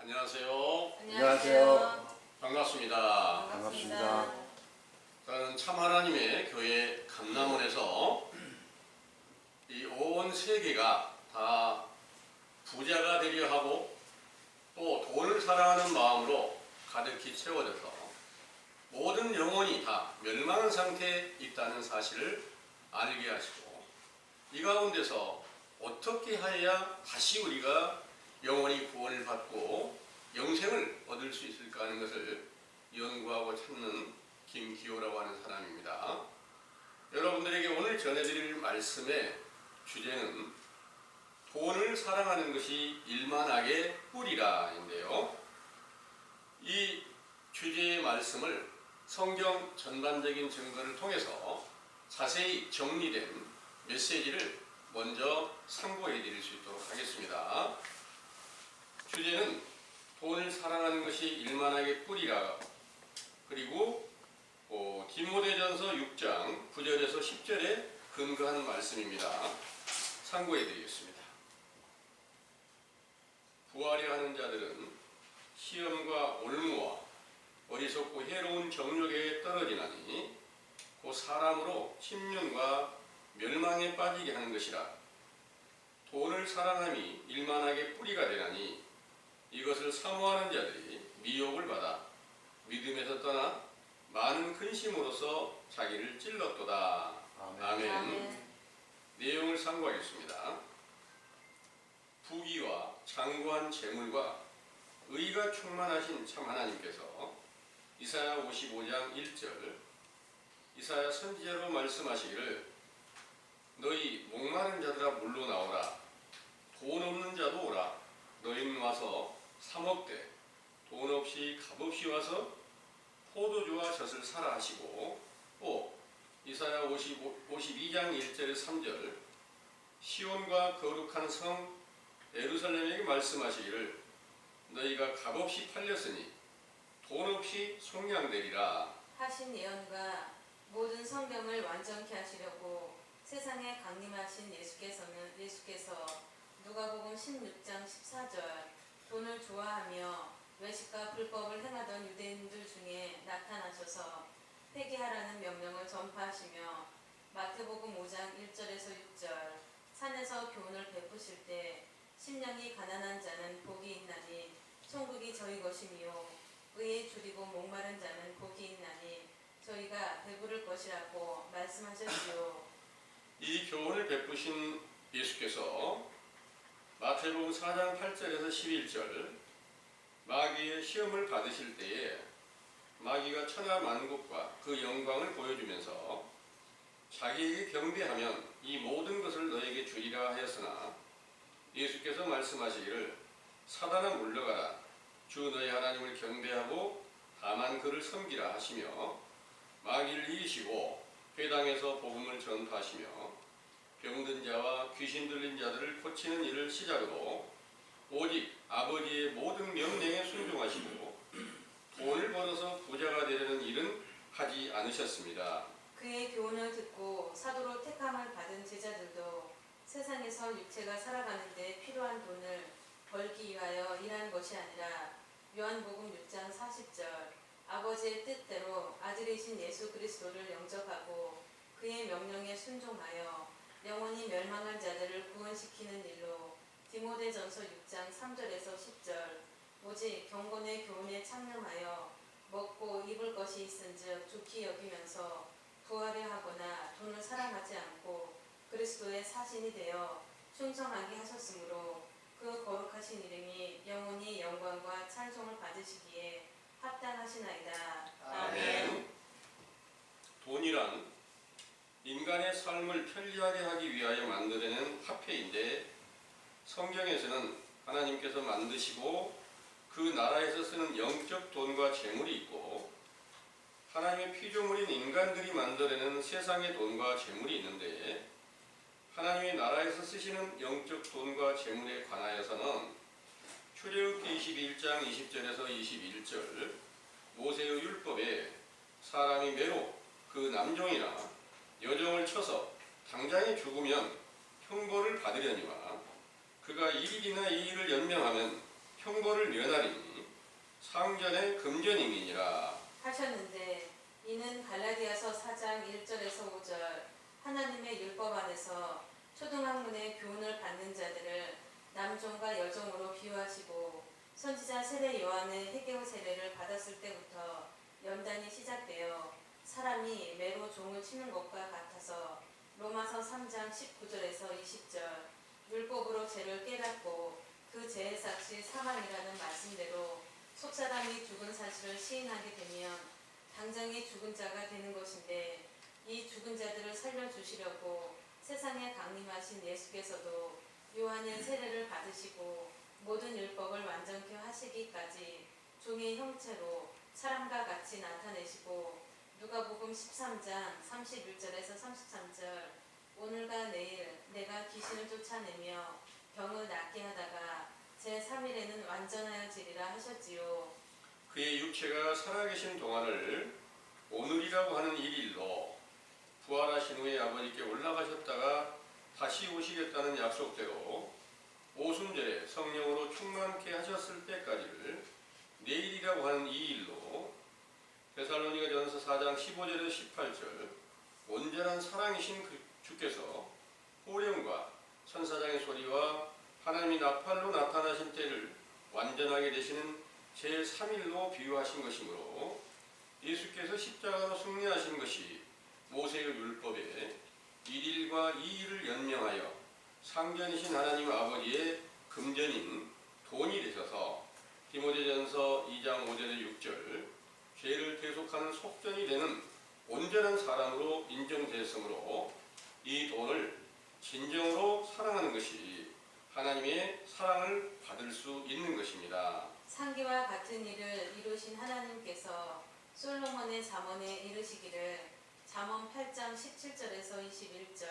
안녕하세요. 안녕하세요. 반갑습니다. 반갑습니다. 저는 참 하나님의 교회 감남원에서 이 온 세계가 다 부자가 되려 하고 또 돈을 사랑하는 마음으로 가득히 채워져서 모든 영혼이 다 멸망한 상태에 있다는 사실을 알게 하시고 이 가운데서 어떻게 하여야 다시 우리가 영원히 구원을 받고 영생을 얻을 수 있을까 하는 것을 연구하고 찾는 김기호라고 하는 사람입니다. 여러분들에게 오늘 전해드릴 말씀의 주제는 돈을 사랑하는 것이 일만하게 뿌리라인데요. 이 주제의 말씀을 성경 전반적인 증거를 통해서 자세히 정리된 메시지를 먼저 상고해 드릴 수 있도록 하겠습니다. 주제는 돈을 사랑하는 것이 일만하게 뿌리라. 그리고 디모데전서 6장 9절에서 10절에 근거한 말씀입니다. 상고해 드리겠습니다. 부하려 하는 자들은 시험과 올무와 어리석고 해로운 정욕에 떨어지나니 곧 사람으로 침륜과 멸망에 빠지게 하는 것이라. 돈을 사랑함이 일만하게 뿌리가 되나니 이것을 사모하는 자들이 미혹을 받아 믿음에서 떠나 많은 근심으로써 자기를 찔렀도다. 아멘. 내용을 상고하겠습니다. 부귀와 장구한 재물과 의가 충만하신 참 하나님께서 이사야 55장 1절 이사야 선지자로 말씀하시기를 너희 목마른 자들아 물로 나오라. 돈 없는 자도 오라. 너희는 와서 사 먹되 돈 없이 값없이 와서 포도주와 젖을 사라 하시고, 또 이사야 52장 1절에 3절 시온과 거룩한 성 예루살렘에게 말씀하시기를 너희가 값없이 팔렸으니 돈 없이 속량되리라 하신 예언과 모든 성경을 완전케 하시려고 세상에 강림하신 예수께서 누가복음 16장 14절 돈을 좋아하며 외식과 불법을 행하던 유대인들 중에 나타나셔서 회개하라는 명령을 전파하시며 마태복음 5장 1절에서 6절 산에서 교훈을 베푸실 때 심령이 가난한 자는 복이 있나니 천국이 저희 것이며 의에 줄이고 목마른 자는 복이 있나니 저희가 배부를 것이라고 말씀하셨지요. 이 교훈을 베푸신 예수께서 마태복음 4장 8절에서 11절 마귀의 시험을 받으실 때에 마귀가 천하 만국과 그 영광을 보여주면서 자기에게 경배하면 이 모든 것을 너에게 주리라 하였으나 예수께서 말씀하시기를 사단아 물러가라. 주 너희 하나님을 경배하고 다만 그를 섬기라 하시며 마귀를 이기시고 회당에서 복음을 전파하시며 병든 자와 귀신 들린 자들을 고치는 일을 시작으로 오직 아버지의 모든 명령에 순종하시고 돈을 벌어서 부자가 되려는 일은 하지 않으셨습니다. 그의 교훈을 듣고 사도로 택함을 받은 제자들도 세상에서 육체가 살아가는 데 필요한 돈을 벌기 위하여 일한 것이 아니라 요한복음 6장 40절 아버지의 뜻대로 아들이신 예수 그리스도를 영접하고 그의 명령에 순종하여 영원히 멸망한 자들을 구원시키는 일로 디모데전서 6장 3절에서 10절 오직 경건의 교훈에 창념하여 먹고 입을 것이 있은즉 좋게 여기면서 부하려 하거나 돈을 사랑하지 않고 그리스도의 사신이 되어 충성하게 하셨으므로 그 거룩하신 이름이 영원히 영광과 찬송을 받으시기에 합당하시나이다. 아멘. 돈이란 인간의 삶을 편리하게 하기 위하여 만들어낸 화폐인데 성경에서는 하나님께서 만드시고 그 나라에서 쓰는 영적 돈과 재물이 있고 하나님의 피조물인 인간들이 만들어내는 세상의 돈과 재물이 있는데 하나님의 나라에서 쓰시는 영적 돈과 재물에 관하여서는 출애굽기 21장 20절에서 21절 모세의 율법에 사람이 매로 그 남종이나 여종을 쳐서 당장에 죽으면 형벌을 받으려니와 그가 1일이나 2일을 연명하면 형벌을 면하리니 상전의 금전임이니라. 하셨는데 이는 갈라디아서 4장 1절에서 5절 하나님의 율법 안에서 초등학문의 교훈을 받는 자들을 남종과 여종으로 비유하시고 선지자 세례 요한의 회개의 세례를 받았을 때부터 연단이 시작되어 사람이 매로 종을 치는 것과 같아서 로마서 3장 19절에서 20절 율법으로 죄를 깨닫고 그 죄의 삭시 사망이라는 말씀대로 속사람이 죽은 사실을 시인하게 되면 당장의 죽은 자가 되는 것인데 이 죽은 자들을 살려주시려고 세상에 강림하신 예수께서도 요한의 세례를 받으시고 모든 율법을 완전케 하시기까지 종의 형체로 사람과 같이 나타내시고 누가복음 13장 31절에서 33절 오늘과 내일 내가 귀신을 쫓아내며 병을 낫게 하다가 제3일에는 완전하여지리라 하셨지요. 그의 육체가 살아계신 동안을 오늘이라고 하는 일일로 부활하신 후에 아버지께 올라가셨다가 다시 오시겠다는 약속대로 오순절에 성령으로 충만케 하셨을 때까지를 내일이라고 하는 이 일로 데살로니가전서 4장 15절에서 18절 온전한 사랑이신 주께서 호령과 천사장의 소리와 하나님이 나팔로 나타나신 때를 완전하게 되시는 제3일로 비유하신 것이므로 예수께서 십자가로 승리하신 것이 모세의 율법에 1일과 2일을 연명하여 상전이신 하나님 아버지의 금전인 돈이 되셔서 디모데전서 2장 5절에 6절 죄를 대속하는 속전이 되는 온전한 사람으로 인정되었으므로 이 돈을 진정으로 사랑하는 것이 하나님의 사랑을 받을 수 있는 것입니다. 상기와 같은 일을 이루신 하나님께서 솔로몬의 잠언에 이르시기를 잠언 8장 17절에서 21절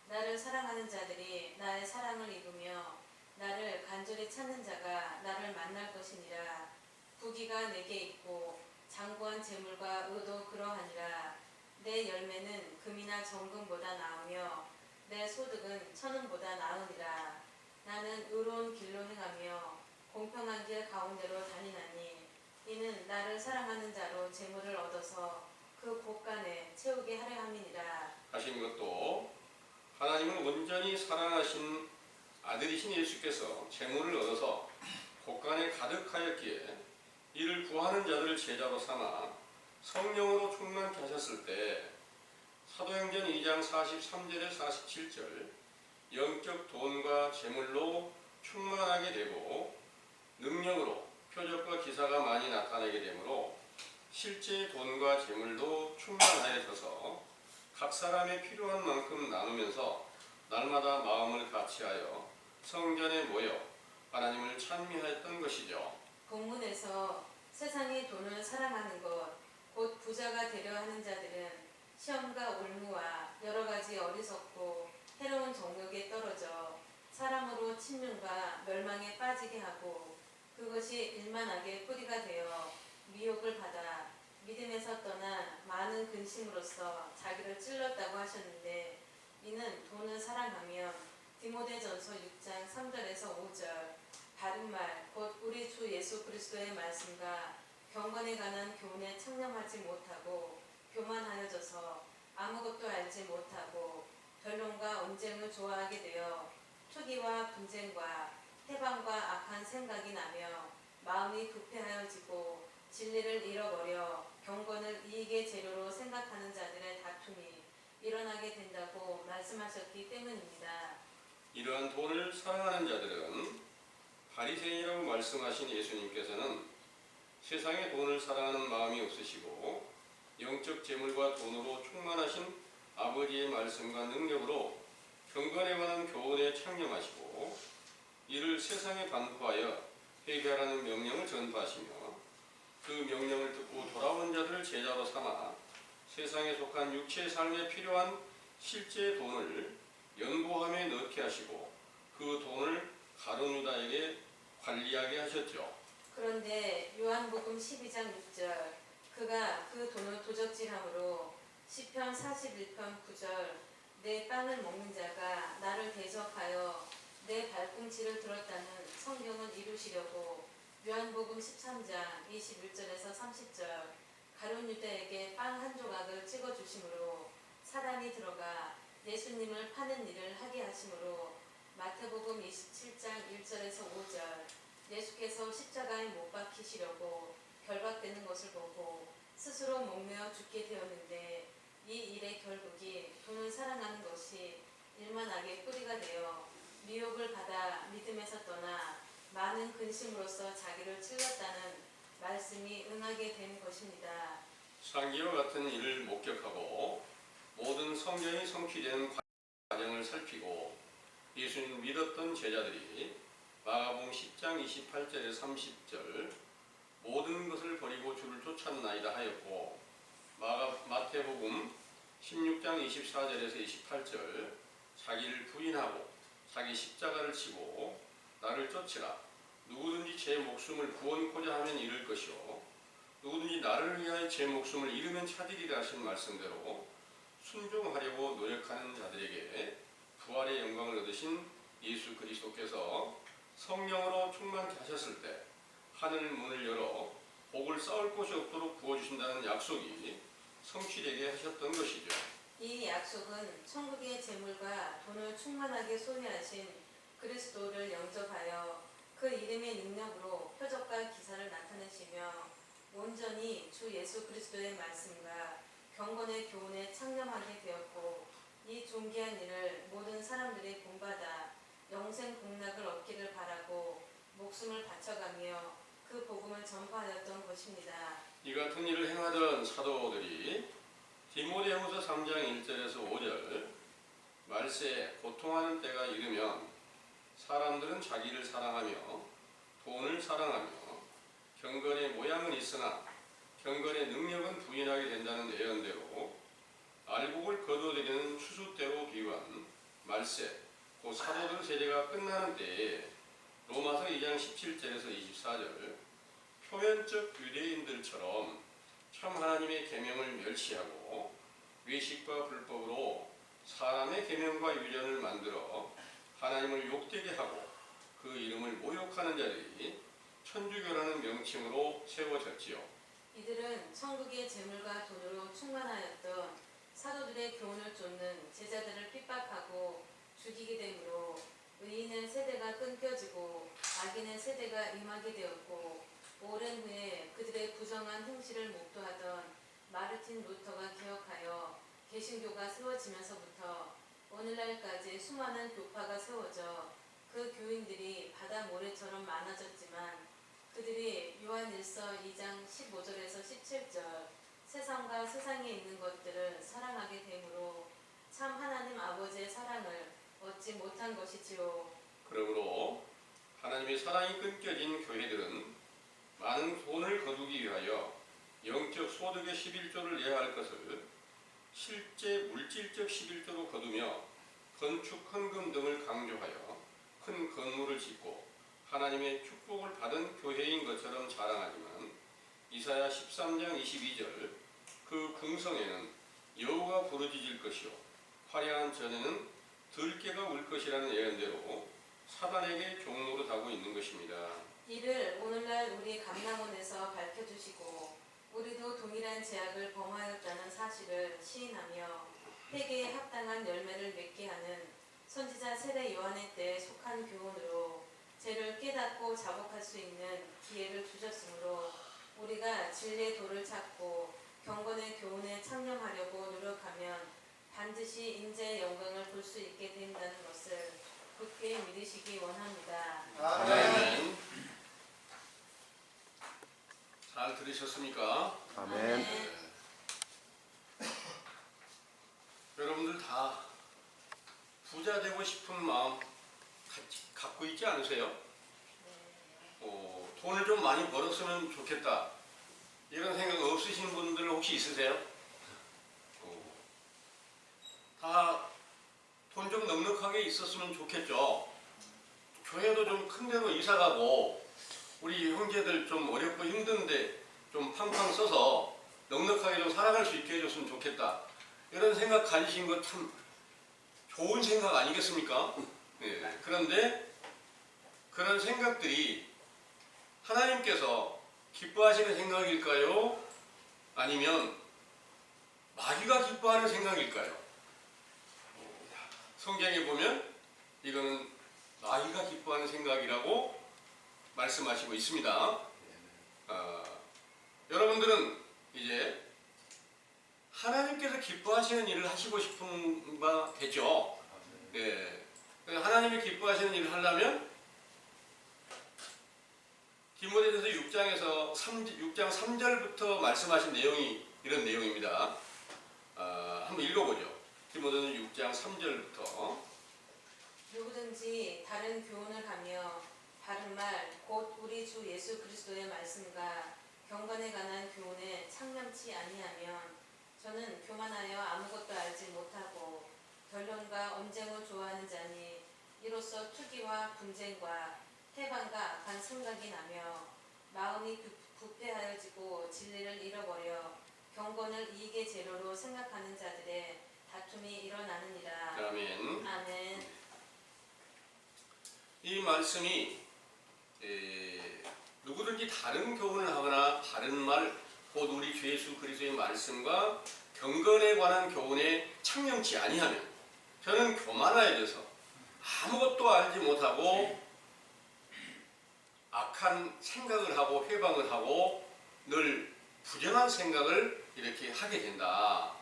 나를 사랑하는 자들이 나의 사랑을 입으며 나를 간절히 찾는 자가 나를 만날 것이니라. 부귀가 내게 있고 장구한 재물과 의도 그러하니라. 내 열매는 금이나 정금보다 나으며 내 소득은 천은보다 나으니라. 나는 의로운 길로 행하며 공평한 길 가운데로 다니나니 이는 나를 사랑하는 자로 재물을 얻어서 그 곳간에 채우게 하려 함이니라. 하신 것도 하나님은 온전히 사랑하신 아들이신 예수께서 재물을 얻어서 곳간에 가득하였기에 이를 구하는 자들을 제자로 삼아 성령으로 충만케 하셨을 때 사도행전 2장 43절에 47절 영적 돈과 재물로 충만하게 되고 능력으로 표적과 기사가 많이 나타나게 되므로 실제 돈과 재물도 충만하여져서 각 사람의 필요한 만큼 나누면서 날마다 마음을 같이하여 성전에 모여 하나님을 찬미하였던 것이죠. 본문에서 세상의 돈을 사랑하는 것, 곧 부자가 되려 하는 자들은 시험과 올무와 여러 가지 어리석고 해로운 정욕에 떨어져 사람으로 침륜과 멸망에 빠지게 하고 그것이 일만하게 뿌리가 되어 미혹을 받아 믿음에서 떠나 많은 근심으로써 자기를 찔렀다고 하셨는데 이는 돈을 사랑하면 디모데전서 6장 3절에서 5절 바른 말, 곧 우리 주 예수 그리스도의 말씀과 경건에 관한 교훈에 청렴하지 못하고 교만하여져서 아무것도 알지 못하고 변론과 언쟁을 좋아하게 되어 투기와 분쟁과 해방과 악한 생각이 나며 마음이 부패하여지고 진리를 잃어버려 경건을 이익의 재료로 생각하는 자들의 다툼이 일어나게 된다고 말씀하셨기 때문입니다. 이러한 돈을 사랑하는 자들은 바리새인이라고 말씀하신 예수님께서는 세상의 돈을 사랑하는 마음이 없으시고 영적 재물과 돈으로 충만하신 아버지의 말씀과 능력으로 경건에 관한 교훈에 창념하시고 이를 세상에 반포하여 회개하라는 명령을 전파하시며 그 명령을 듣고 돌아온 자들을 제자로 삼아 세상에 속한 육체의 삶에 필요한 실제 돈을 연보함에 넣게 하시고 그 돈을 가룟 유다에게 관리하게 하셨죠. 그런데 요한복음 12장 6절 그가 그 돈을 도적질함으로 시편 41편 9절 내 빵을 먹는 자가 나를 대적하여 내 발꿈치를 들었다는 성경을 이루시려고 요한복음 13장 21절에서 30절 가룟 유다에게 빵 한 조각을 찍어 주심으로 사단이 들어가 예수님을 파는 일을 하게 하심으로 마태복음 27장 1절에서 5절 예수께서 십자가에 못 박히시려고 결박되는 것을 보고 스스로 목매어 죽게 되었는데 이 일의 결국이 돈을 사랑하는 것이 일만 악의 뿌리가 되어 미혹을 받아 믿음에서 떠나 많은 근심으로써 자기를 찔렀다는 말씀이 응하게 된 것입니다. 상기와 같은 일을 목격하고 모든 성경이 성취되는 과정을 살피고 예수님을 믿었던 제자들이 마가복음 10장 28절에 30절 모든 것을 버리고 주를 쫓았나이다 하였고 마태복음 16장 24절에서 28절 자기를 부인하고 자기 십자가를 지고 나를 쫓으라 누구든지 제 목숨을 구원코자 하면 잃을 것이요 누구든지 나를 위하여 제 목숨을 잃으면 찾으리라 하신 말씀대로 순종하려고 노력하는 자들에게 부활의 영광을 얻으신 예수 그리스도께서 성령으로 충만케 하셨을 때 하늘 문을 열어 복을 쌓을 곳이 없도록 부어주신다는 약속이 성취되게 하셨던 것이죠. 이 약속은 천국의 재물과 돈을 충만하게 소유하신 그리스도를 영접하여 그 이름의 능력으로 표적과 기사를 나타내시며 온전히 주 예수 그리스도의 말씀과 경건의 교훈에 창념하게 되었고 이 존귀한 일을 모든 사람들이 본받아 영생 복락을 얻기를 바라고 목숨을 바쳐가며 그 복음을 전파하였던 것입니다. 이 같은 일을 행하던 사도들이 디모데후서 3장 1절에서 5절 말세에 고통하는 때가 이르면 사람들은 자기를 사랑하며 돈을 사랑하며 경건의 모양은 있으나 경건의 능력은 부인하게 된다는 예언대로 알곡을 거두어들이는 추수대로 비유한 말세 곧 사도들 세대가 끝나는 때에 로마서 2장 17절에서 24절 표면적 유대인들처럼 참 하나님의 계명을 멸시하고 외식과 불법으로 사람의 계명과 유전을 만들어 하나님을 욕되게 하고 그 이름을 모욕하는 자들이 천주교라는 명칭으로 세워졌지요. 이들은 천국의 재물과 돈으로 충만하였던 사도들의 교훈을 쫓는 제자들을 핍박하고 죽이게 되므로 의인의 세대가 끊겨지고 악인의 세대가 임하게 되었고 오랜 후에 그들의 부정한 행실을 목도하던 마르틴 루터가 개혁하여 개신교가 세워지면서부터 오늘날까지 수많은 교파가 세워져 그 교인들이 바다 모래처럼 많아졌지만 그들이 요한일서 2장 15절에서 17절 세상과 세상에 있는 것들을 사랑하게 되므로 참 하나님 아버지의 사랑을 얻지 못한 것이지요. 그러므로 하나님의 사랑이 끊겨진 교회들은 많은 돈을 거두기 위하여 영적 소득의 11조를 내야 할 것을 실제 물질적 11조로 거두며 건축 헌금 등을 강조하여 큰 건물을 짓고 하나님의 축복을 받은 교회인 것처럼 자랑하지만 이사야 13장 22절 그 궁성에는 여우가 부르짖을 것이요 화려한 전에는 들깨가 울 것이라는 예언대로 사단에게 종노릇하고 있는 것입니다. 이를 오늘날 우리 감남원에서 밝혀주시고 우리도 동일한 죄악을 범하였다는 사실을 시인하며 회개에 합당한 열매를 맺게 하는 선지자 세례 요한의 때에 속한 교훈으로 죄를 깨닫고 자복할 수 있는 기회를 주셨으므로 우리가 진리의 도를 찾고 경건의 교훈에 창념하려고 노력하면 반드시 인자의 영광을 볼 수 있게 된다는 것을 굳게 믿으시기 원합니다. 아멘. 잘 들으셨습니까? 아멘. 네. 여러분들 다 부자 되고 싶은 마음 갖고 있지 않으세요? 돈을 좀 많이 벌었으면 좋겠다 이런 생각 없으신 분들 혹시 있으세요? 다 돈 좀 넉넉하게 있었으면 좋겠죠. 교회도 좀 큰 데로 이사 가고 우리 형제들 좀 어렵고 힘든데 좀 팡팡 써서 넉넉하게 좀 살아갈 수 있게 해줬으면 좋겠다. 이런 생각 가지신 거 참 좋은 생각 아니겠습니까? 예, 그런데 그런 생각들이 하나님께서 기뻐하시는 생각일까요? 아니면 마귀가 기뻐하는 생각일까요? 성경에 보면 이거는 마귀가 기뻐하는 생각이라고 말씀하시고 있습니다. 여러분들은 이제 하나님께서 기뻐하시는 일을 하시고 싶은 바 되죠. 예. 하나님이 기뻐하시는 일을 하려면 디모데전서 6장 3절부터 말씀하신 내용이 이런 내용입니다. 한번 읽어보죠. 디모데전서 6장 3절부터. 누구든지 다른 교훈을 하며 바른 말 곧 우리 주 예수 그리스도의 말씀과 경건에 관한 교훈에 창념치 아니하면 저는 교만하여 아무것도 알지 못하고 결론과 언쟁을 좋아하는 자니 이로써 투기와 분쟁과 해방과 악한 생각이 나며 마음이 부패하여지고 진리를 잃어버려 경건을 이익의 재료로 생각하는 자들의 다툼이 일어나느니라. 아멘. 아멘. 이 말씀이 누구든지 다른 교훈을 하거나 바른 말, 곧 우리 주 예수 그리스도의 말씀과 경건에 관한 교훈에 창념치 아니하면 저는 교만하여져서 아무것도 알지 못하고 악한 생각을 하고 회방을 하고 늘 부정한 생각을 이렇게 하게 된다.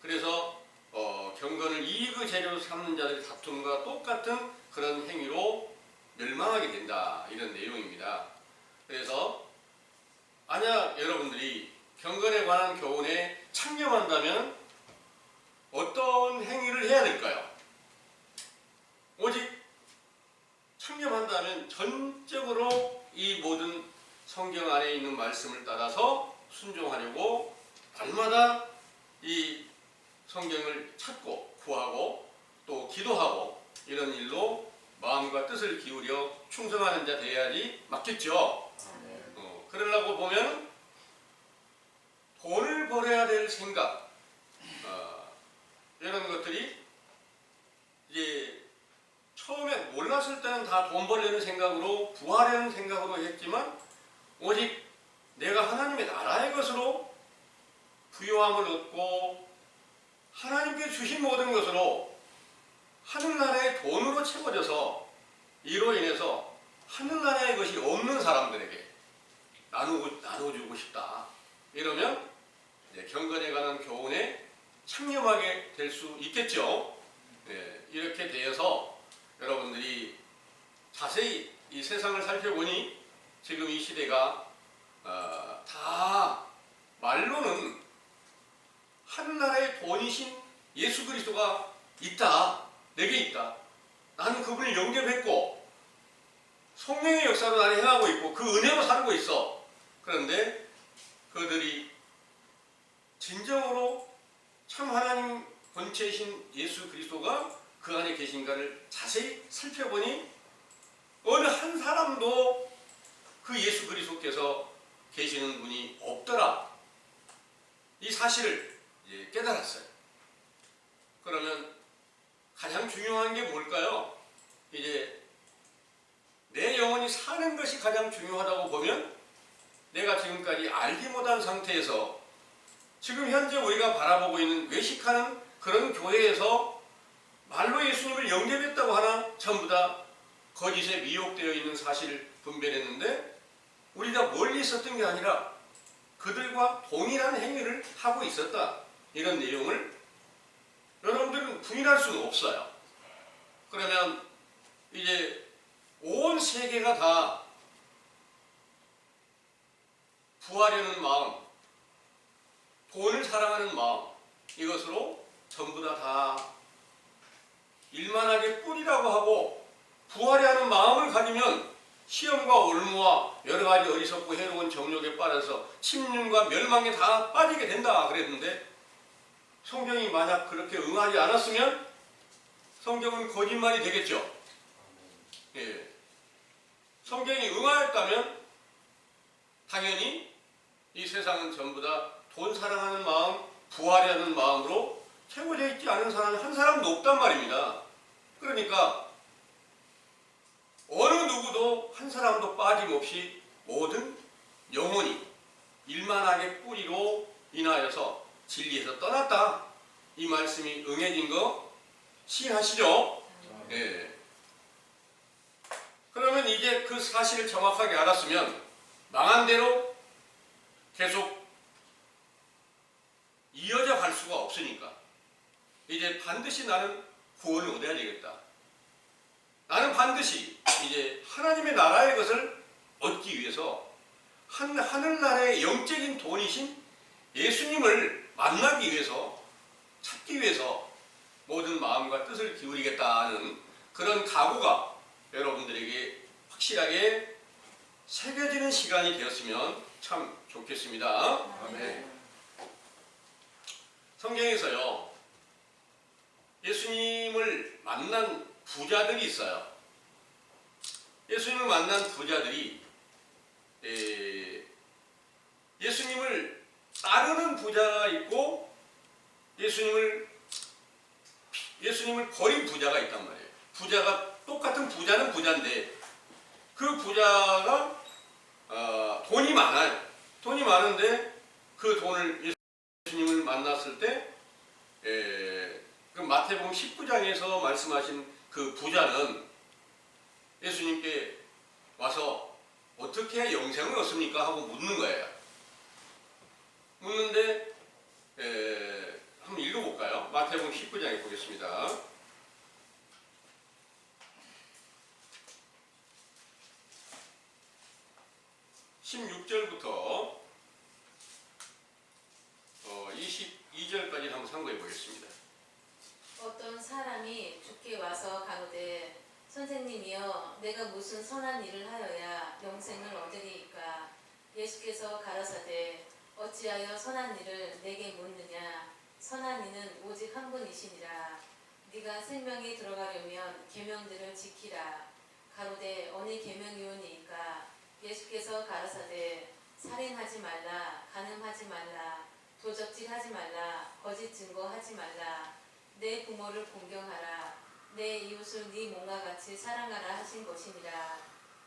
그래서 경건을 이익의 재료로 삼는 자들의 다툼과 똑같은 그런 행위로 멸망하게 된다. 이런 내용입니다. 그래서 만약 여러분들이 경건에 관한 교훈에 창념한다면 어떤 행위를 해야 될까요? 오직 창념한다면 전적으로 이 모든 성경 안에 있는 말씀을 따라서 순종하려고 날마다 이 성경을 찾고 구하고 또 기도하고 이런 일로 마음과 뜻을 기울여 충성하는 자 되어야지 맞겠죠. 그러려고 보면 돈을 벌어야 될 생각 이런 것들이 이제 처음에 몰랐을 때는 다 돈 벌려는 생각으로 부하려는 생각으로 했지만 오직 내가 하나님의 나라의 것으로 부요함을 얻고 하나님께 주신 모든 것으로 하늘나라의 돈으로 채워져서 이로 인해서 하늘나라의 것이 없는 사람들에게 나눠주고 싶다. 이러면 이제 경건에 관한 교훈에 창념하게 될 수 있겠죠. 네, 이렇게 되어서 여러분들이 자세히 이 세상을 살펴보니 지금 이 시대가 다 말로는 하늘나라의 돈이신 예수 그리스도가 있다. 내게 있다. 나는 그분을 영접했고 성령의 역사로 나를 행하고 있고 그 은혜로 살고 있어. 그런데 그들이 진정으로 참 하나님 본체이신 예수 그리스도가 그 안에 계신가를 자세히 살펴보니 어느 한 사람도 그 예수 그리스도께서 계시는 분이 없더라. 이 사실을 이제 깨달았어요. 그러면 가장 중요한 게 뭘까요? 이제 내 영혼이 사는 것이 가장 중요하다고 보면 내가 지금까지 알지 못한 상태에서 지금 현재 우리가 바라보고 있는 외식하는 그런 교회에서 말로 예수님을 영접했다고 하나 전부 다 거짓에 미혹되어 있는 사실을 분별했는데 우리가 멀리 있었던 게 아니라 그들과 동일한 행위를 하고 있었다. 이런 내용을 여러분들은 부인할 수는 없어요. 그러면 이제 온 세계가 다 부하려는 마음, 돈을 사랑하는 마음, 이것으로 전부 다 일만하게 뿌리라고 하고 부하려 하는 마음을 가지면 시험과 올무와 여러 가지 어리석고 해로운 정욕에 빠져서 침륜과 멸망에 다 빠지게 된다 그랬는데 성경이 만약 그렇게 응하지 않았으면 성경은 거짓말이 되겠죠. 예. 성경이 응하였다면 당연히 이 세상은 전부 다 돈 사랑하는 마음, 부하려는 마음으로 채워져 있지 않은 사람은 한 사람도 없단 말입니다. 그러니까 어느 누구도 한 사람도 빠짐없이 모든 영혼이 일만하게 뿌리로 인하여서 진리에서 떠났다. 이 말씀이 응해진 거 시인하시죠? 예. 그러면 이제 그 사실을 정확하게 알았으면 망한 대로 계속 이어져 갈 수가 없으니까 이제 반드시 나는 구원을 얻어야 되겠다. 나는 반드시 이제 하나님의 나라의 것을 얻기 위해서 하늘나라의 영적인 돈이신 예수님을 만나기 위해서 찾기 위해서 모든 마음과 뜻을 기울이겠다는 그런 각오가 여러분들에게 확실하게 새겨지는 시간이 되었으면 참 좋겠습니다. 아멘. 성경에서요, 예수님을 만난 부자들이 있어요. 예수님을 만난 부자들이 예수님을 따르는 부자가 있고 예수님을 버린 부자가 있단 말이에요. 부자가 똑같은 부자는 부자인데 그 부자가 돈이 많아요. 돈이 많은데 그 돈을 예수님을 만났을 때 그 마태복음 19장에서 말씀하신 그 부자는 예수님께 와서 어떻게 해야 영생을 얻습니까? 하고 묻는 거예요. 묻는데 한번 읽어볼까요? 마태복음 19장에 보겠습니다. 16절부터 22절까지 한번 참고해 보겠습니다. 어떤 사람이 주께 와서 가로되 선생님이여 내가 무슨 선한 일을 하여야 영생을 얻으리이까. 예수께서 가라사대 어찌하여 선한 일을 내게 묻느냐. 선한 이는 오직 한 분이시니라. 네가 생명에 들어가려면 계명들을 지키라. 가로되 어느 계명이오니이까. 예수께서 가라사대 살인하지 말라, 간음하지 말라, 도적질하지 말라, 거짓 증거하지 말라, 내 부모를 공경하라, 내 이웃을 네 몸과 같이 사랑하라 하신 것이니라.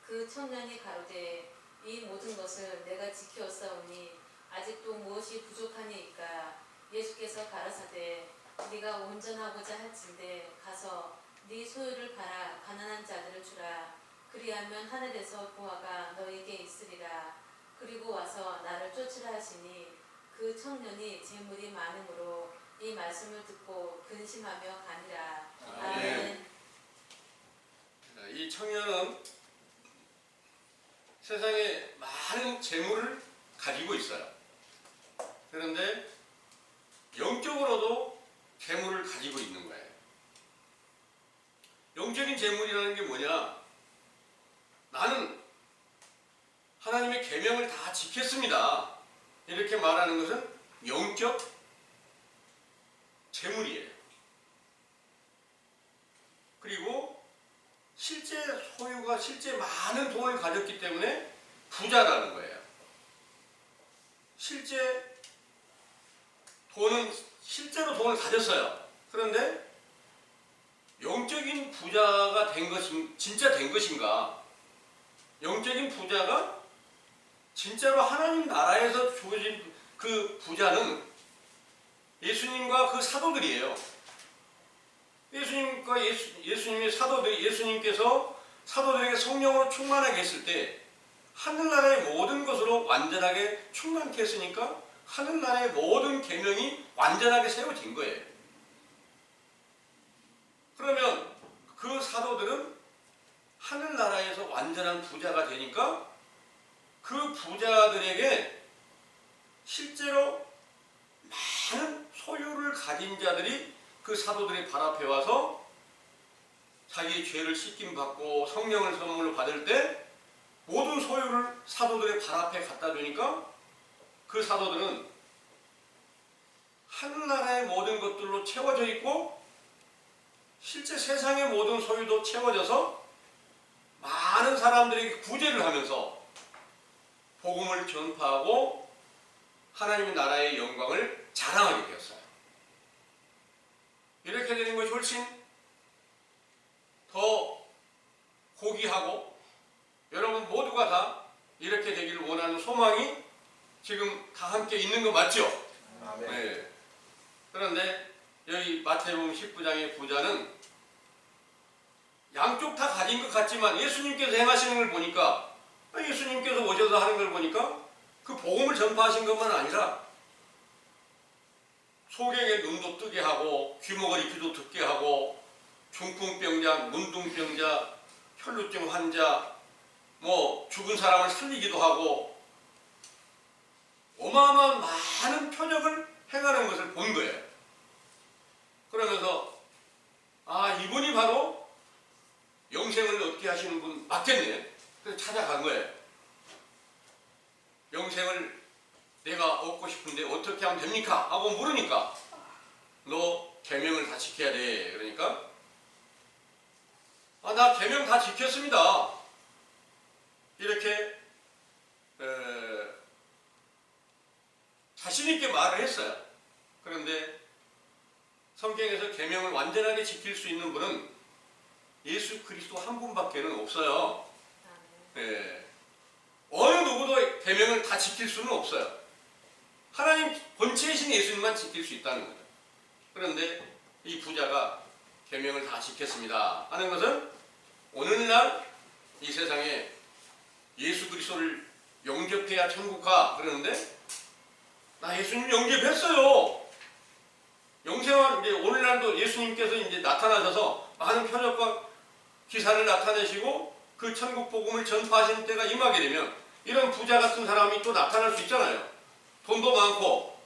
그 청년이 가로되 이 모든 것을 내가 지켰사오니 아직도 무엇이 부족하니이까. 예수께서 가라사대 네가 온전하고자 할진대 가서 네 소유를 팔아 가난한 자들을 주라. 그리하면 하늘에서 보화가 너에게 있으리라. 그리고 와서 나를 쫓으라 하시니 그 청년이 재물이 많음으로 이 말씀을 듣고 근심하며 가니라. 아멘. 이 청년은 세상에 많은 재물을 가지고 있어요. 그런데 영적으로도 재물을 가지고 있는 거예요. 영적인 재물이라는 게 뭐냐? 나는 하나님의 계명을 다 지켰습니다. 이렇게 말하는 것은 영적 재물이에요. 그리고 실제 소유가 실제 많은 돈을 가졌기 때문에 부자라는 거예요. 실제로 돈을 가졌어요. 그런데 영적인 부자가 진짜 된 것인가? 영적인 부자가 진짜로 하나님 나라에서 주어진 그 부자는 예수님과 그 사도들이에요. 예수님께서 사도들에게 성령으로 충만하게 했을 때 하늘나라의 모든 것으로 완전하게 충만케 했으니까 하늘나라의 모든 계명이 완전하게 세워진 거예요. 그러면 그 사도들은 하늘나라에서 완전한 부자가 되니까 그 부자들에게 실제로 많은 소유를 가진 자들이 그 사도들의 발 앞에 와서 자기의 죄를 씻김받고 성령을 선물로 받을 때 모든 소유를 사도들의 발 앞에 갖다 주니까 그 사도들은 하늘나라의 모든 것들로 채워져 있고 실제 세상의 모든 소유도 채워져서 많은 사람들에게 구제를 하면서 복음을 전파하고 하나님의 나라의 영광을 자랑하게 되었어요. 이렇게 되는 것이 훨씬 더 고귀하고 여러분 모두가 다 이렇게 되기를 원하는 소망이 지금 다 함께 있는 거 맞죠? 아멘. 네. 그런데 여기 마태복음 19장의 부자는 양쪽 다 가진 것 같지만 예수님께서 행하시는 걸 보니까, 예수님께서 오셔서 하는 걸 보니까 그 복음을 전파하신 것만 아니라 소경의 눈도 뜨게 하고 귀머거리 귀도 듣게 하고 중풍병자, 문둥병자, 혈루증 환자, 뭐 죽은 사람을 살리기도 하고 어마어마한 많은 표적을 행하는 것을 본 거예요. 그러면서 이분이 바로 영생을 얻게 하시는 분 맞겠네. 그래서 찾아간 거예요. 영생을 내가 얻고 싶은데 어떻게 하면 됩니까? 하고 물으니까 너 계명을 다 지켜야 돼. 그러니까 나 계명 다 지켰습니다. 이렇게 자신 있게 말을 했어요. 그런데 성경에서 계명을 완전하게 지킬 수 있는 분은 예수 그리스도 한 분밖에는 없어요. 예. 어느 누구도 계명을 다 지킬 수는 없어요. 하나님 본체이신 예수님만 지킬 수 있다는 거죠. 그런데 이 부자가 계명을 다 지켰습니다 하는 것은 오늘날 이 세상에 예수 그리스도를 영접해야 천국 가 그러는데 나 예수님 영접했어요. 영생한 이제 오늘날도 예수님께서 이제 나타나셔서 많은 표적과 기사를 나타내시고 그 천국 복음을 전파하시는 때가 임하게 되면 이런 부자 같은 사람이 또 나타날 수 있잖아요. 돈도 많고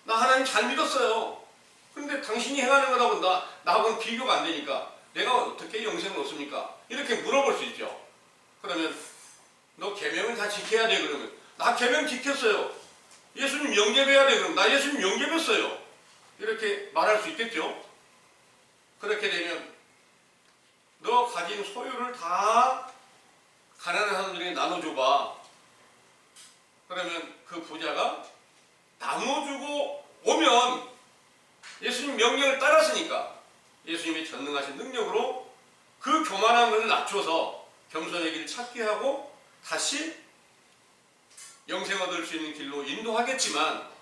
나 하나님 잘 믿었어요. 그런데 당신이 행하는 거하고 나하고는 비교가 안 되니까 내가 어떻게 영생을 얻습니까? 이렇게 물어볼 수 있죠. 그러면 너 계명을 다 지켜야 돼. 그러면 나 계명 지켰어요. 예수님 영접해야 돼. 그럼 나 예수님 영접했어요. 이렇게 말할 수 있겠죠. 그렇게 되면 너 가진 소유를 다 가난한 사람들에게 나눠줘봐. 그러면 그 부자가 나눠주고 오면 예수님 명령을 따랐으니까 예수님의 전능하신 능력으로 그 교만한 것을 낮춰서 겸손의 길을 찾게 하고 다시 영생 얻을 수 있는 길로 인도하겠지만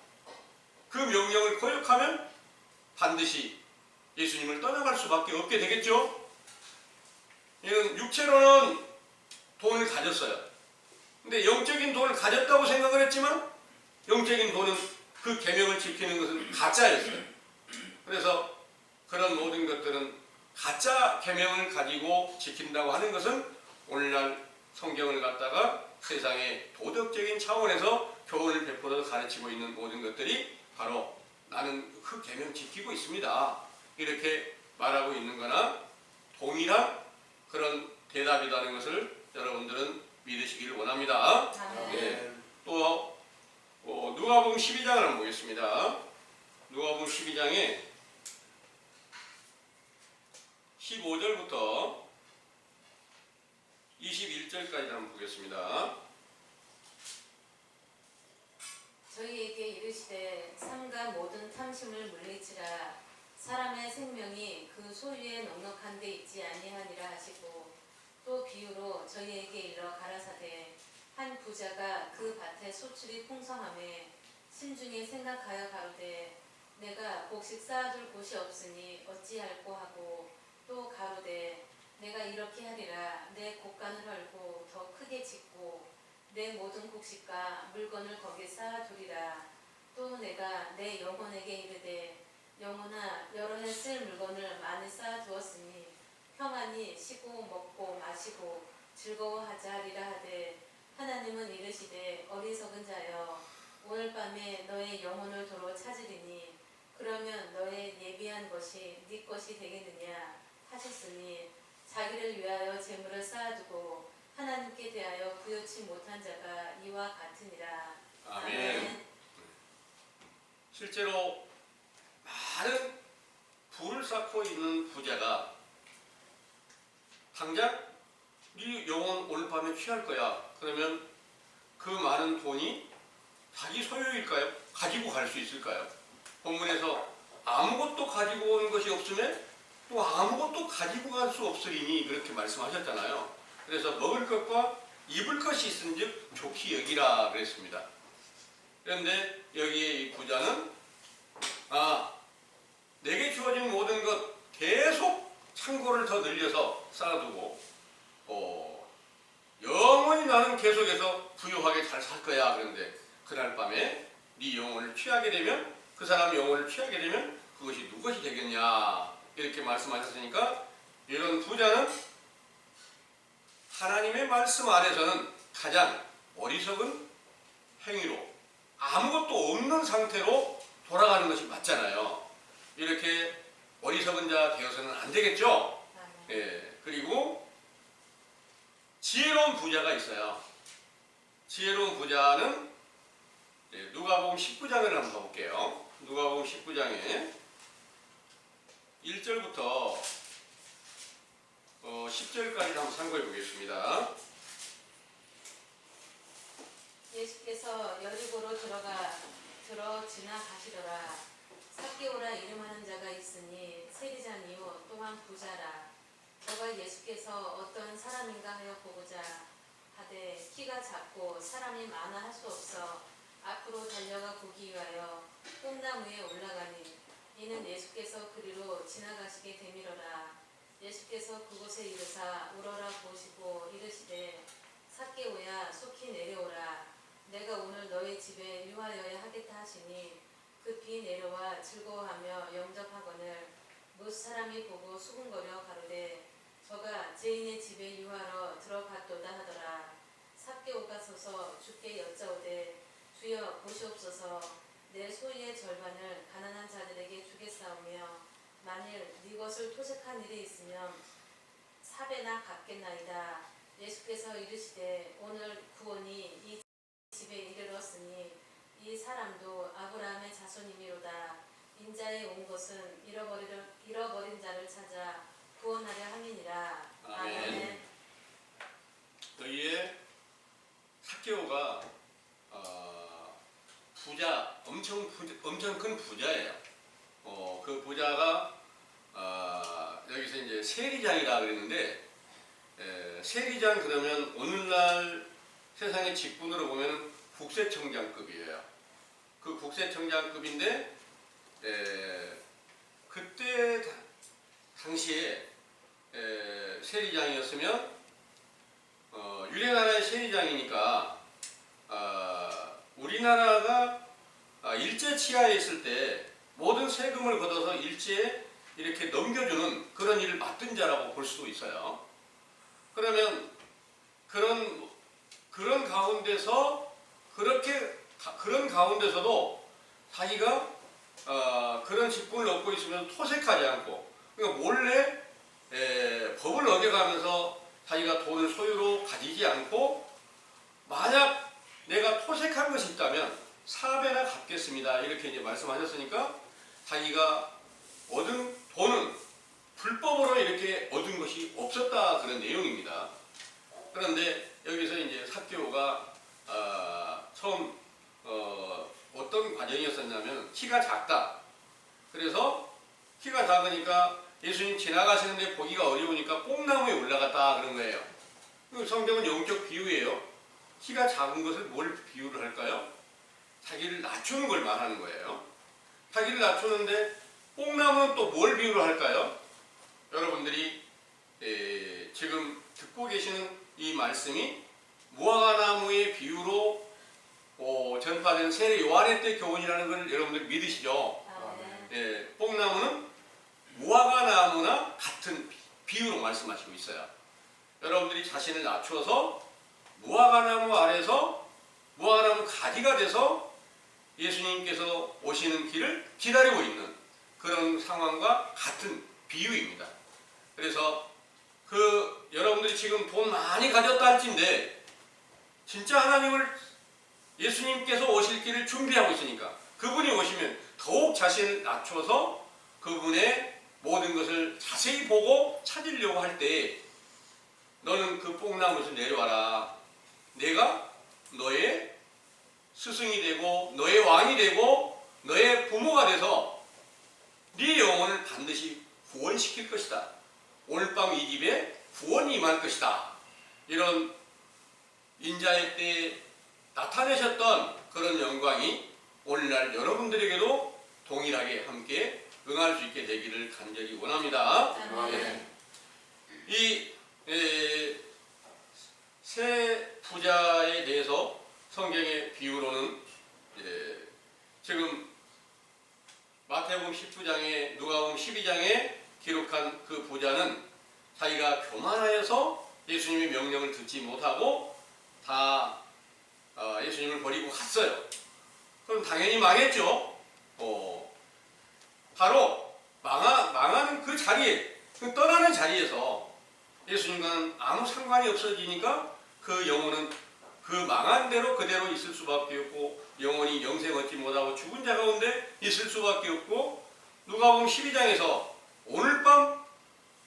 그 명령을 거역하면 반드시 예수님을 떠나갈 수밖에 없게 되겠죠. 이는 육체로는 돈을 가졌어요. 근데 영적인 돈을 가졌다고 생각을 했지만 영적인 돈은 그 계명을 지키는 것은 가짜였어요. 그래서 그런 모든 것들은 가짜 계명을 가지고 지킨다고 하는 것은 오늘날 성경을 갖다가 세상의 도덕적인 차원에서 교훈을 베풀어서 가르치고 있는 모든 것들이 바로 나는 그 계명 지키고 있습니다. 이렇게 말하고 있는 거나 동일한 그런 대답이라는 것을 여러분들은 믿으시기를 원합니다. 네. 또 누가복음 12장을 한번 보겠습니다. 누가복음 12장에 15절부터 21절까지 한번 보겠습니다. 저희에게 이르시되 삼가 모든 탐심을 물리치라. 사람의 생명이 그 소유에 넉넉한 데 있지 아니하니라 하시고 또 비유로 저희에게 일러 가라사대 한 부자가 그 밭에 소출이 풍성함에 심중에 생각하여 가로되 내가 곡식 쌓아둘 곳이 없으니 어찌할꼬 하고 또 가로되 내가 이렇게 하리라. 내 곡간을 헐고 더 크게 짓고 내 모든 곡식과 물건을 거기에 쌓아두리라. 또 내가 내 영혼에게 이르되 영혼아 여러 해 쓸 물건을 많이 쌓아두었으니 평안히 쉬고 먹고 마시고 즐거워하자 하리라 하되 하나님은 이르시되 어리석은 자여 오늘 밤에 너의 영혼을 도로 찾으리니 그러면 너의 예비한 것이 네 것이 되겠느냐 하셨으니 자기를 위하여 재물을 쌓아두고 하나님께 대하여 부요치 못한 자가 이와 같으니라. 아멘. 실제로 많은 부를 쌓고 있는 부자가 당장 네 영혼 오늘 밤에 취할 거야. 그러면 그 많은 돈이 자기 소유일까요? 가지고 갈 수 있을까요? 본문에서 아무것도 가지고 온 것이 없으면 또 아무것도 가지고 갈 수 없으리니 그렇게 말씀하셨잖아요. 그래서 먹을 것과 입을 것이 있은즉 좋게 여기라 그랬습니다. 그런데 여기에 이 부자는 내게 주어진 모든 것 계속 창고를 더 늘려서 쌓아두고 영원히 나는 계속해서 부유하게 잘 살 거야. 그런데 그날 밤에 네 영혼을 취하게 되면 그 사람의 영혼을 취하게 되면 그것이 누구것이 되겠냐 이렇게 말씀하셨으니까 이런 부자는 하나님의 말씀 안에서는 가장 어리석은 행위로 아무것도 없는 상태로 돌아가는 것이 맞잖아요. 이렇게 어리석은 자 되어서는 안 되겠죠. 예, 그리고 지혜로운 부자가 있어요. 지혜로운 부자는 누가복음 19장을 한번 볼게요. 누가복음 19장에 1절부터 10절까지 한번 참고해 보겠습니다. 예수께서 여리고로 들어 지나가시더라. 삭개오라 이름하는 자가 있으니 세리자니요 또한 부자라. 저가 예수께서 어떤 사람인가 하여 보고자 하되 키가 작고 사람이 많아 할 수 없어 앞으로 달려가 보기 위하여 뽕나무에 올라가니 이는 예수께서 그리로 지나가시게 되밀어라. 예수께서 그곳에 이르사 우러라 보시고 이르시되 삭개오야 속히 내려오라. 내가 오늘 너의 집에 유하여야 하겠다 하시니 급히 내려와 즐거워하며 영접하거늘 못 사람이 보고 수군거려 가로되 저가 죄인의 집에 유하러 들어갔도다 하더라. 삭개오가 서서 주께 여짜오되 주여 보시옵소서 내 소유의 절반을 가난한 자들에게 주겠사오며 만일 네 것을 토색한 일이 있으면 4배나 갚겠나이다. 예수께서 이르시되 오늘 구원이 이 집에 이르렀으니 이 사람도 아브라함의 자손이미로다. 인자에 온 것은 잃어버린 자를 찾아 구원하려 함이니라. 아멘. 여기에 삭개오가 부자, 엄청 큰 부자예요. 그 부자가 여기서 이제 세리장이라 그랬는데 세리장 그러면 오늘날 세상의 직분으로 보면 국세청장급이에요. 그 국세청장급인데 그때 당시에 세리장이었으면 유래나라의 세리장이니까 우리나라가 일제 치하에 있을 때 모든 세금을 걷어서 일제에 이렇게 넘겨주는 그런 일을 맡은 자라고 볼 수도 있어요. 그러면 그런 가운데서도 자기가 그런 직분을 얻고 있으면 토색하지 않고 그러니까 몰래 법을 어겨가면서 자기가 돈을 소유로 가지지 않고 만약 내가 토색한 것이 있다면 4배나 갚겠습니다. 이렇게 이제 말씀하셨으니까 자기가 얻은 돈은 불법으로 이렇게 얻은 것이 없었다 그런 내용입니다. 그런데 여기서 이제 삭개오가 처음 어떤 과정이었었냐면 키가 작다. 그래서 키가 작으니까 예수님 지나가시는데 보기가 어려우니까 뽕나무에 올라갔다 그런 거예요. 성경은 영적 비유예요. 키가 작은 것을 뭘 비유를 할까요? 자기를 낮추는 걸 말하는 거예요. 자기를 낮추는데 뽕나무는 또 뭘 비유를 할까요? 여러분들이 지금 듣고 계시는 이 말씀이 무화과나무의 비유로 전파된 세례 요한의 때 교훈이라는 걸 여러분들이 믿으시죠? 뽕나무는 무화과나무나 같은 비유로 말씀하시고 있어요. 여러분들이 자신을 낮추어서 무화과나무 아래서 무화과나무 가지가 돼서 예수님께서 오시는 길을 기다리고 있는 그런 상황과 같은 비유입니다. 그래서 여러분들이 지금 돈 많이 가졌다 할진데 진짜 하나님을 예수님께서 오실 길을 준비하고 있으니까 그분이 오시면 더욱 자신을 낮춰서 그분의 모든 것을 자세히 보고 찾으려고 할 때 너는 그 뽕나무에서 내려와라. 내가 너의 스승이 되고 너의 왕이 되고 너의 부모가 돼서 네 영혼을 반드시 구원시킬 것이다. 오늘 밤 이 집에 구원이 임할 것이다. 이런 인자의 때에 나타내셨던 그런 영광이 오늘날 여러분들에게도 동일하게 함께 응할 수 있게 되기를 간절히 원합니다. 아멘. 이 세 부자에 대해서 성경의 비유로는 지금 마태복음 19장에 누가복음 12장에 기록한 그 부자는 자기가 교만하여서 예수님의 명령을 듣지 못하고 다 예수님을 버리고 갔어요. 그럼 당연히 망했죠. 바로 망하는 그 자리에, 그 떠나는 자리에서 예수님과는 아무 상관이 없어지니까 그 영혼은 그 망한 대로 그대로 있을 수밖에 없고 영혼이 영생 얻지 못하고 죽은 자 가운데 있을 수밖에 없고 누가복음 12장에서 오늘 밤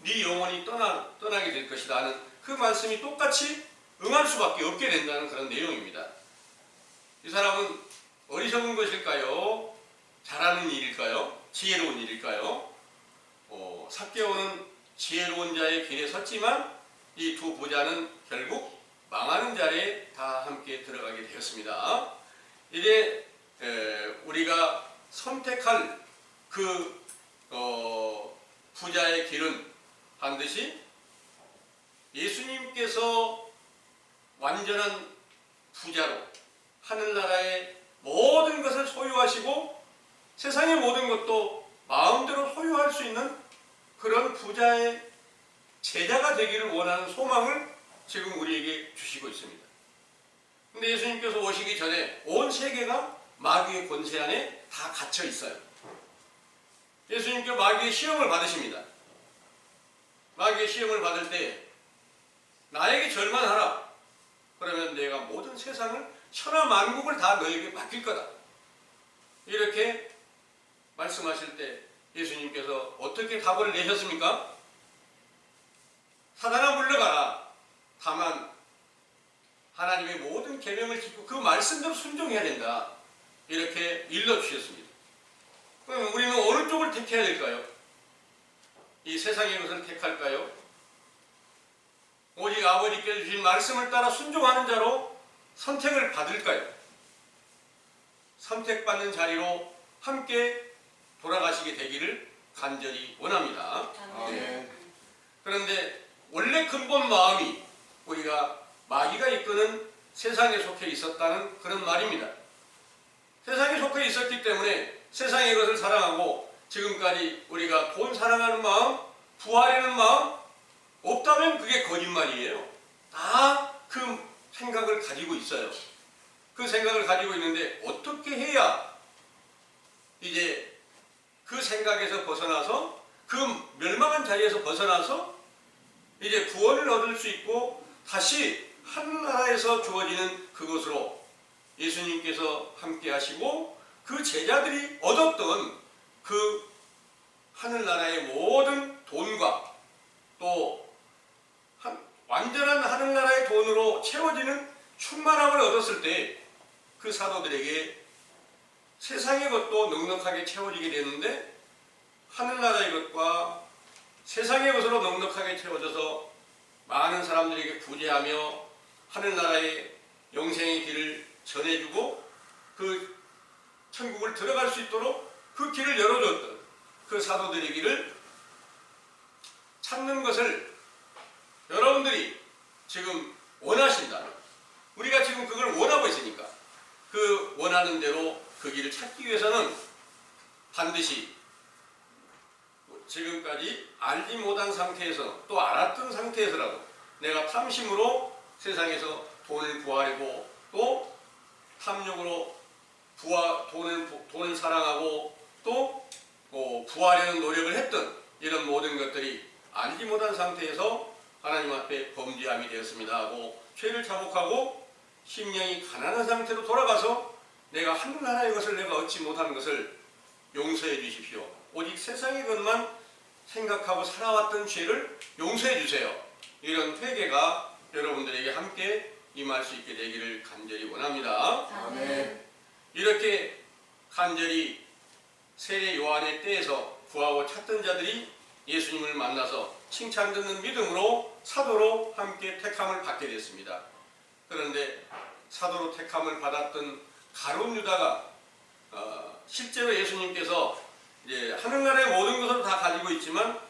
네 영혼이 떠나게 될 것이다 하는 그 말씀이 똑같이 응할 수밖에 없게 된다는 그런 내용입니다. 이 사람은 어리석은 것일까요? 잘하는 일일까요? 지혜로운 일일까요? 삭개오는 지혜로운 자의 길에 섰지만 이 두 부자는 결국 망하는 자리에 다 함께 들어가게 되었습니다. 이제 우리가 선택할 그 부자의 길은 반드시 예수님께서 완전한 부자로 하늘나라의 모든 것을 소유하시고 세상의 모든 것도 마음대로 소유할 수 있는 그런 부자의 제자가 되기를 원하는 소망을 지금 우리에게 주시고 있습니다. 근데 예수님께서 오시기 전에 온 세계가 마귀의 권세 안에 다 갇혀 있어요. 예수님께 마귀의 시험을 받으십니다. 마귀의 시험을 받을 때 나에게 절만하라. 그러면 내가 모든 세상을 천하만국을 다 너에게 맡길 거다. 이렇게 말씀하실 때 예수님께서 어떻게 답을 내셨습니까? 사단아 물러가라. 다만 하나님의 모든 계명을 지키고 그 말씀대로 순종해야 된다. 이렇게 일러주셨습니다. 그럼 우리는 어느 쪽을 택해야 될까요? 이 세상의 것을 택할까요? 오직 아버지께서 주신 말씀을 따라 순종하는 자로 선택을 받을까요? 선택받는 자리로 함께 돌아가시게 되기를 간절히 원합니다. 아멘. 그런데 원래 근본 마음이 우리가 마귀가 이끄는 세상에 속해 있었다는 그런 말입니다. 세상에 속해 있었기 때문에 세상의 것을 사랑하고 지금까지 우리가 돈 사랑하는 마음, 부하려는 마음 없다면 그게 거짓말이에요. 다 그 생각을 가지고 있어요. 그 생각을 가지고 있는데 어떻게 해야 이제 그 생각에서 벗어나서 그 멸망한 자리에서 벗어나서 이제 구원을 얻을 수 있고 다시 하늘나라에서 주어지는 그것으로 예수님께서 함께 하시고 그 제자들이 얻었던 그 하늘나라의 모든 돈과 또 완전한 하늘나라의 돈으로 채워지는 충만함을 얻었을 때 그 사도들에게 세상의 것도 넉넉하게 채워지게 되는데 하늘나라의 것과 세상의 것으로 넉넉하게 채워져서 많은 사람들에게 구제하며 하늘나라의 영생의 길을 전해주고 그 천국을 들어갈 수 있도록 그 길을 열어줬던 그 사도들의 길을 찾는 것을 여러분들이 지금 원하신다면 우리가 지금 그걸 원하고 있으니까 그 원하는 대로 그 길을 찾기 위해서는 반드시 지금까지 알지 못한 상태에서 또 알았던 상태에서라도 내가 탐심으로 세상에서 돈을 구하려고 또 탐욕으로 돈을 사랑하고 또 부하려는 노력을 했던 이런 모든 것들이 알지 못한 상태에서 하나님 앞에 범죄함이 되었습니다 하고 죄를 자복하고 심령이 가난한 상태로 돌아가서 내가 하늘나라의 것을 내가 얻지 못한 것을 용서해 주십시오. 오직 세상의 것만 생각하고 살아왔던 죄를 용서해 주세요. 이런 회개가 여러분들에게 함께 임할 수 있게 되기를 간절히 원합니다. 아멘. 이렇게 간절히 세례 요한의 때에서 구하고 찾던 자들이 예수님을 만나서 칭찬 듣는 믿음으로 사도로 함께 택함을 받게 됐습니다. 그런데 사도로 택함을 받았던 가룟 유다가 실제로 예수님께서 이제 하늘나라의 모든 것을 다 가지고 있지만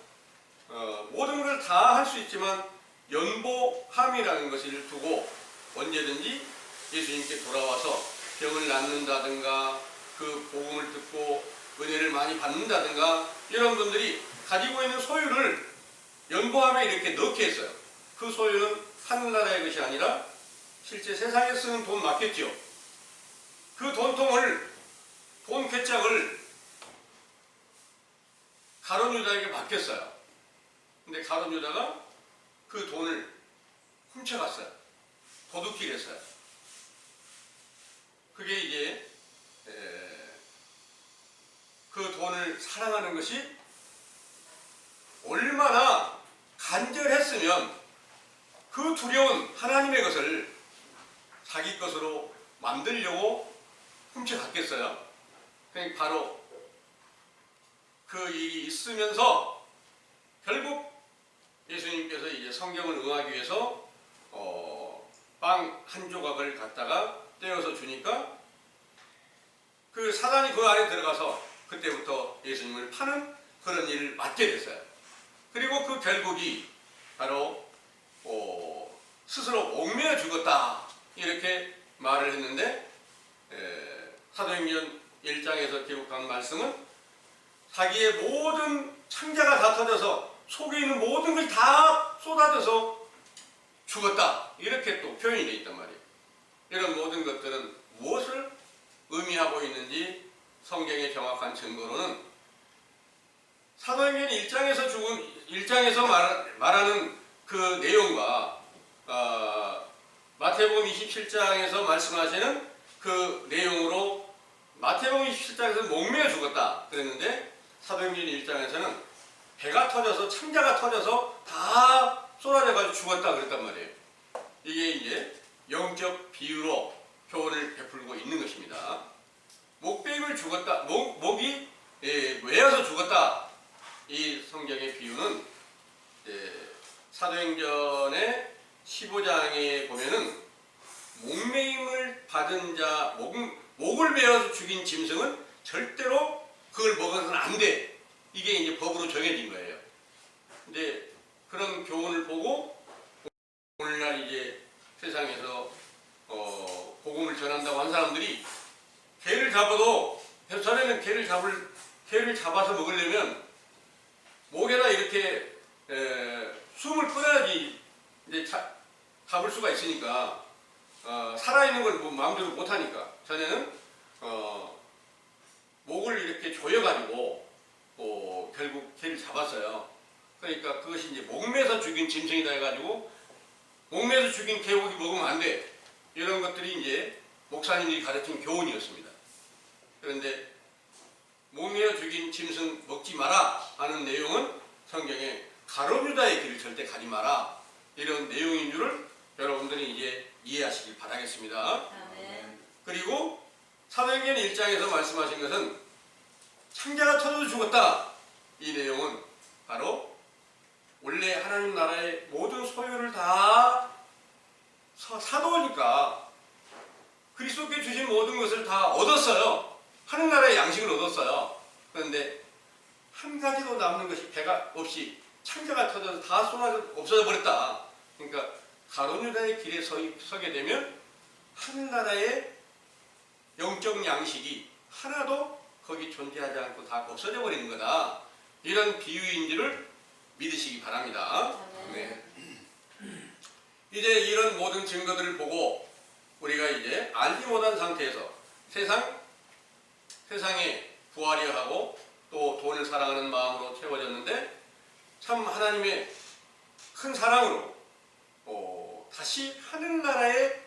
모든 것을 다 할 수 있지만 연보함이라는 것을 두고 언제든지 예수님께 돌아와서 병을 낫는다든가 그 복음을 듣고 은혜를 많이 받는다든가 이런 분들이 가지고 있는 소유를 연보함에 이렇게 넣게 했어요. 그 소유는 하늘나라의 것이 아니라 실제 세상에 쓰는 돈 맞겠죠. 그 돈통을 돈 괴짝을 가룟 유다에게 맡겼어요. 근데 가룟 유다가 그 돈을 훔쳐갔어요. 도둑질 했어요. 그게 이제 그 돈을 사랑하는 것이 얼마나 간절했으면 그 두려운 하나님의 것을 자기 것으로 만들려고 훔쳐갔겠어요. 그러니까 바로 그 일이 있으면서 결국 예수님께서 이제 성경을 응하기 위해서 빵 한 조각을 갖다가 떼어서 주니까 그 사단이 그 안에 들어가서 그때부터 예수님을 파는 그런 일을 맡게 됐어요. 그리고 그 결국이 바로 스스로 옥매어 죽었다 이렇게 말을 했는데 사도행전 1장에서 기록한 말씀은 자기의 모든 창자가 다 터져서 속에 있는 모든 것이 다 쏟아져서 죽었다 이렇게 또 표현이 되어 있단 말이에요. 이런 모든 것들은 무엇을 의미하고 있는지 성경의 정확한 증거로는 사도행전 1장에서 말하는 그 내용과 마태복음 27장에서 말씀하시는 그 내용으로 마태복음 27장에서는 목매어 죽었다 그랬는데 사도행전 1장에서는 배가 터져서 창자가 터져서 다 쏟아져가지고 죽었다 그랬단 말이에요. 이게 이제 영적 비유로 교훈을 베풀고 있는 것입니다. 목베임을 죽었다, 목이 메어서 죽었다. 이 성경의 비유는 사도행전의 15장에 보면은 목매임을 받은 자, 목을 메어서 죽인 짐승은 절대로 그걸 먹어서는 안 돼. 이게 이제 법으로 정해진 거예요. 근데 그런 교훈을 보고 오늘날 이제 세상에서 복음을 전한다고 한 사람들이 개를 잡아도 전에는 개를 잡아서 먹으려면 목에다 이렇게 숨을 끊어야지 이제 잡을 수가 있으니까 살아있는 걸 뭐 마음대로 못하니까 전에는 목을 이렇게 조여가지고 결국 개를 잡았어요. 그러니까 그것이 이제 목매서 죽인 짐승이다 해가지고 목매서 죽인 개고기 먹으면 안 돼. 이런 것들이 이제 목사님들이 가르친 교훈이었습니다. 그런데 목매어 죽인 짐승 먹지 마라 하는 내용은 성경에 가룟 유다의 길을 절대 가지 마라 이런 내용인 줄을 여러분들이 이제 이해하시길 바라겠습니다. 아멘. 그리고 사도행전 1장에서 말씀하신 것은 창자가 터져도 죽었다. 이 내용은 바로 원래 하나님 나라의 모든 소유를 다 사도니까 그리스도께 주신 모든 것을 다 얻었어요. 하늘나라의 양식을 얻었어요. 그런데 한 가지도 남는 것이 배가 없이 창자가 터져서 다 쏟아져 없어져 버렸다. 그러니까 가룟 유다의 길에 서게 되면 하늘나라의 영적 양식이 하나도 거기 존재하지 않고 다 없어져 버리는 거다. 이런 비유인지를 믿으시기 바랍니다. 네. 이제 이런 모든 증거들을 보고 우리가 이제 알지 못한 상태에서 세상에 구하려 하고 또 돈을 사랑하는 마음으로 채워졌는데 참 하나님의 큰 사랑으로 다시 하늘나라의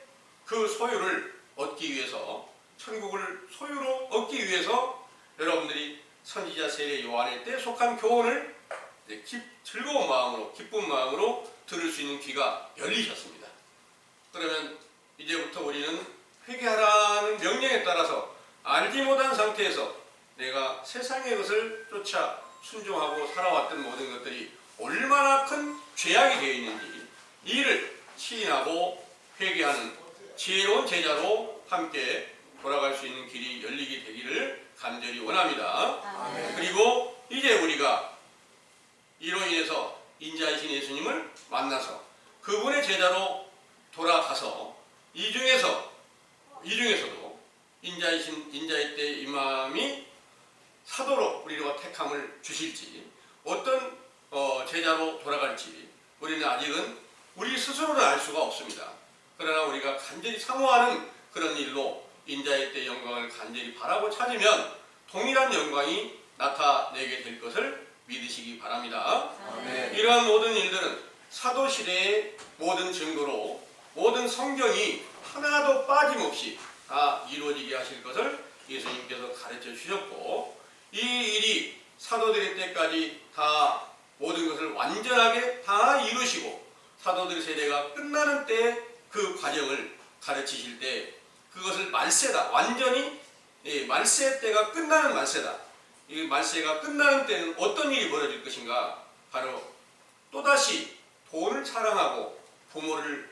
그 소유를 얻기 위해서 천국을 소유로 얻기 위해서 여러분들이 선지자 세례 요한의 때 속한 교훈을 즐거운 마음으로 기쁜 마음으로 들을 수 있는 귀가 열리셨습니다. 그러면 이제부터 우리는 회개하라는 명령에 따라서 알지 못한 상태에서 내가 세상의 것을 쫓아 순종하고 살아왔던 모든 것들이 얼마나 큰 죄악이 되어 있는지 이를 시인하고 회개하는 지혜로운 제자로 함께 돌아갈 수 있는 길이 열리게 되기를 간절히 원합니다. 아멘. 그리고 이제 우리가 이로 인해서 인자이신 예수님을 만나서 그분의 제자로 돌아가서 이 중에서도 인자의 때 임함이 사도로 우리가 택함을 주실지 어떤 제자로 돌아갈지 우리는 아직은 우리 스스로는 알 수가 없습니다. 그러나 우리가 간절히 사모하는 그런 일로 인자의 때 영광을 간절히 바라고 찾으면 동일한 영광이 나타내게 될 것을 믿으시기 바랍니다. 아멘. 이러한 모든 일들은 사도시대의 모든 증거로 모든 성경이 하나도 빠짐없이 다 이루어지게 하실 것을 예수님께서 가르쳐 주셨고 이 일이 사도들의 때까지 다 모든 것을 완전하게 다 이루시고 사도들의 세대가 끝나는 때 그 과정을 가르치실 때 그것을 말세다. 완전히 말세 때가 끝나는 말세다. 이 말세가 끝나는 때는 어떤 일이 벌어질 것인가? 바로 또다시 돈을 사랑하고 부모를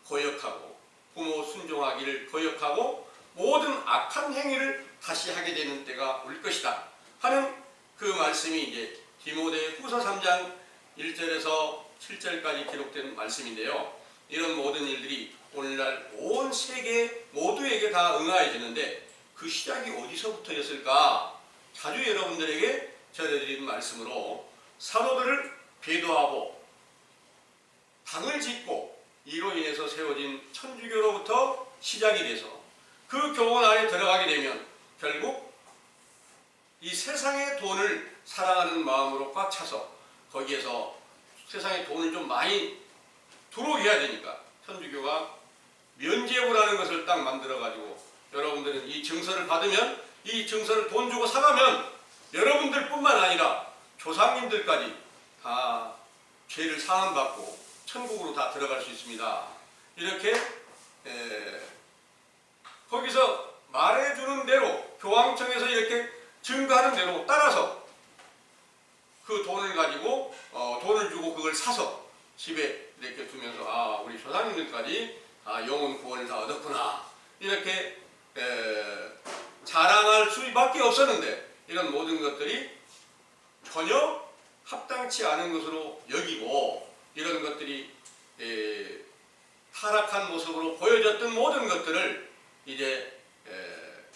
거역하고 부모 순종하기를 거역하고 모든 악한 행위를 다시 하게 되는 때가 올 것이다 하는 그 말씀이 이제 디모데 후서 3장 1절에서 7절까지 기록된 말씀인데요. 이런 모든 일들이 오늘날 온 세계 모두에게 다 응하여지는데 그 시작이 어디서부터였을까? 자주 여러분들에게 전해드린 말씀으로 사도들을 배도하고 당을 짓고 이로 인해서 세워진 천주교로부터 시작이 돼서 그 교원 안에 들어가게 되면 결국 이 세상의 돈을 사랑하는 마음으로 꽉 차서 거기에서 세상의 돈을 좀 많이 들어오게 해야 되니까 천주교가 면죄부라는 것을 딱 만들어 가지고 여러분들은 이 증서를 받으면 이 증서를 돈 주고 사가면 여러분들뿐만 아니라 조상님들까지 다 죄를 사함받고 천국으로 다 들어갈 수 있습니다. 이렇게 거기서 말해주는 대로 교황청에서 이렇게 증거하는 대로 따라서 그 돈을 가지고 돈을 주고 그걸 사서 집에 이렇게 두면서 우리 조상님들까지 영혼 구원을 다 얻었구나 이렇게 자랑할 수밖에 없었는데 이런 모든 것들이 전혀 합당치 않은 것으로 여기고 이런 것들이 타락한 모습으로 보여졌던 모든 것들을 이제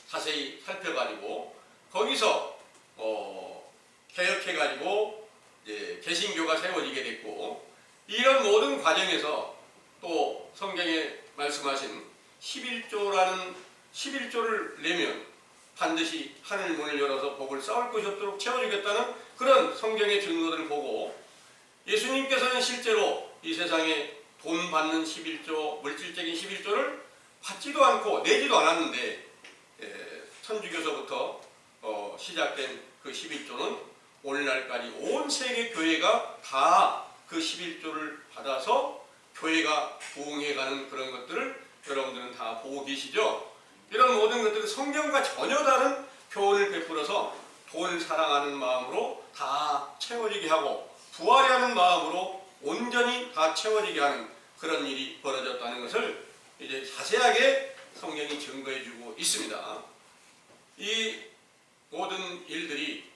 자세히 살펴가지고 거기서 개혁해가지고 이제 개신교가 세워지게 됐고 이런 모든 과정에서 또 성경에 말씀하신 11조라는 11조를 내면 반드시 하늘 문을 열어서 복을 쌓을 것이 없도록 채워주겠다는 그런 성경의 증거들을 보고 예수님께서는 실제로 이 세상에 돈 받는 11조, 물질적인 11조를 받지도 않고 내지도 않았는데 천주교서부터 시작된 그 11조는 오늘날까지 온 세계 교회가 다 그 11조를 받아서 교회가 부흥해가는 그런 것들을 여러분들은 다 보고 계시죠? 이런 모든 것들은 성경과 전혀 다른 교훈을 베풀어서 돈을 사랑하는 마음으로 다 채워지게 하고 부활해 하는 마음으로 온전히 다 채워지게 하는 그런 일이 벌어졌다는 것을 이제 자세하게 성경이 증거해주고 있습니다. 이 모든 일들이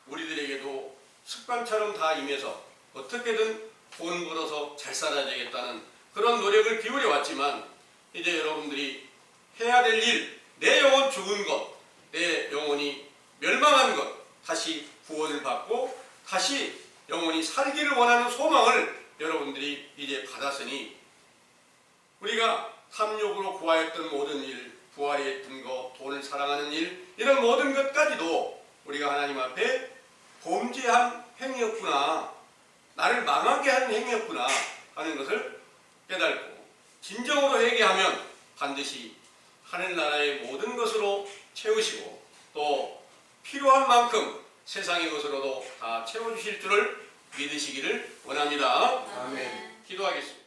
우리들에게도 습관처럼 다 임해서 어떻게든 돈 벌어서 잘 살아야 되겠다는 그런 노력을 기울여 왔지만 이제 여러분들이 해야 될 일, 내 영혼 죽은 것, 내 영혼이 멸망한 것, 다시 구원을 받고 다시 영혼이 살기를 원하는 소망을 여러분들이 이제 받았으니 우리가 삼욕으로 구하였던 모든 일, 부활했던 것, 돈을 사랑하는 일, 이런 모든 것까지도 우리가 하나님 앞에 범죄한 행위였구나, 나를 망하게 하는 행위였구나 하는 것을 깨닫고 진정으로 회개하면 반드시 하늘나라의 모든 것으로 채우시고 또 필요한 만큼 세상의 것으로도 다 채워주실 줄을 믿으시기를 원합니다. 아멘. 기도하겠습니다.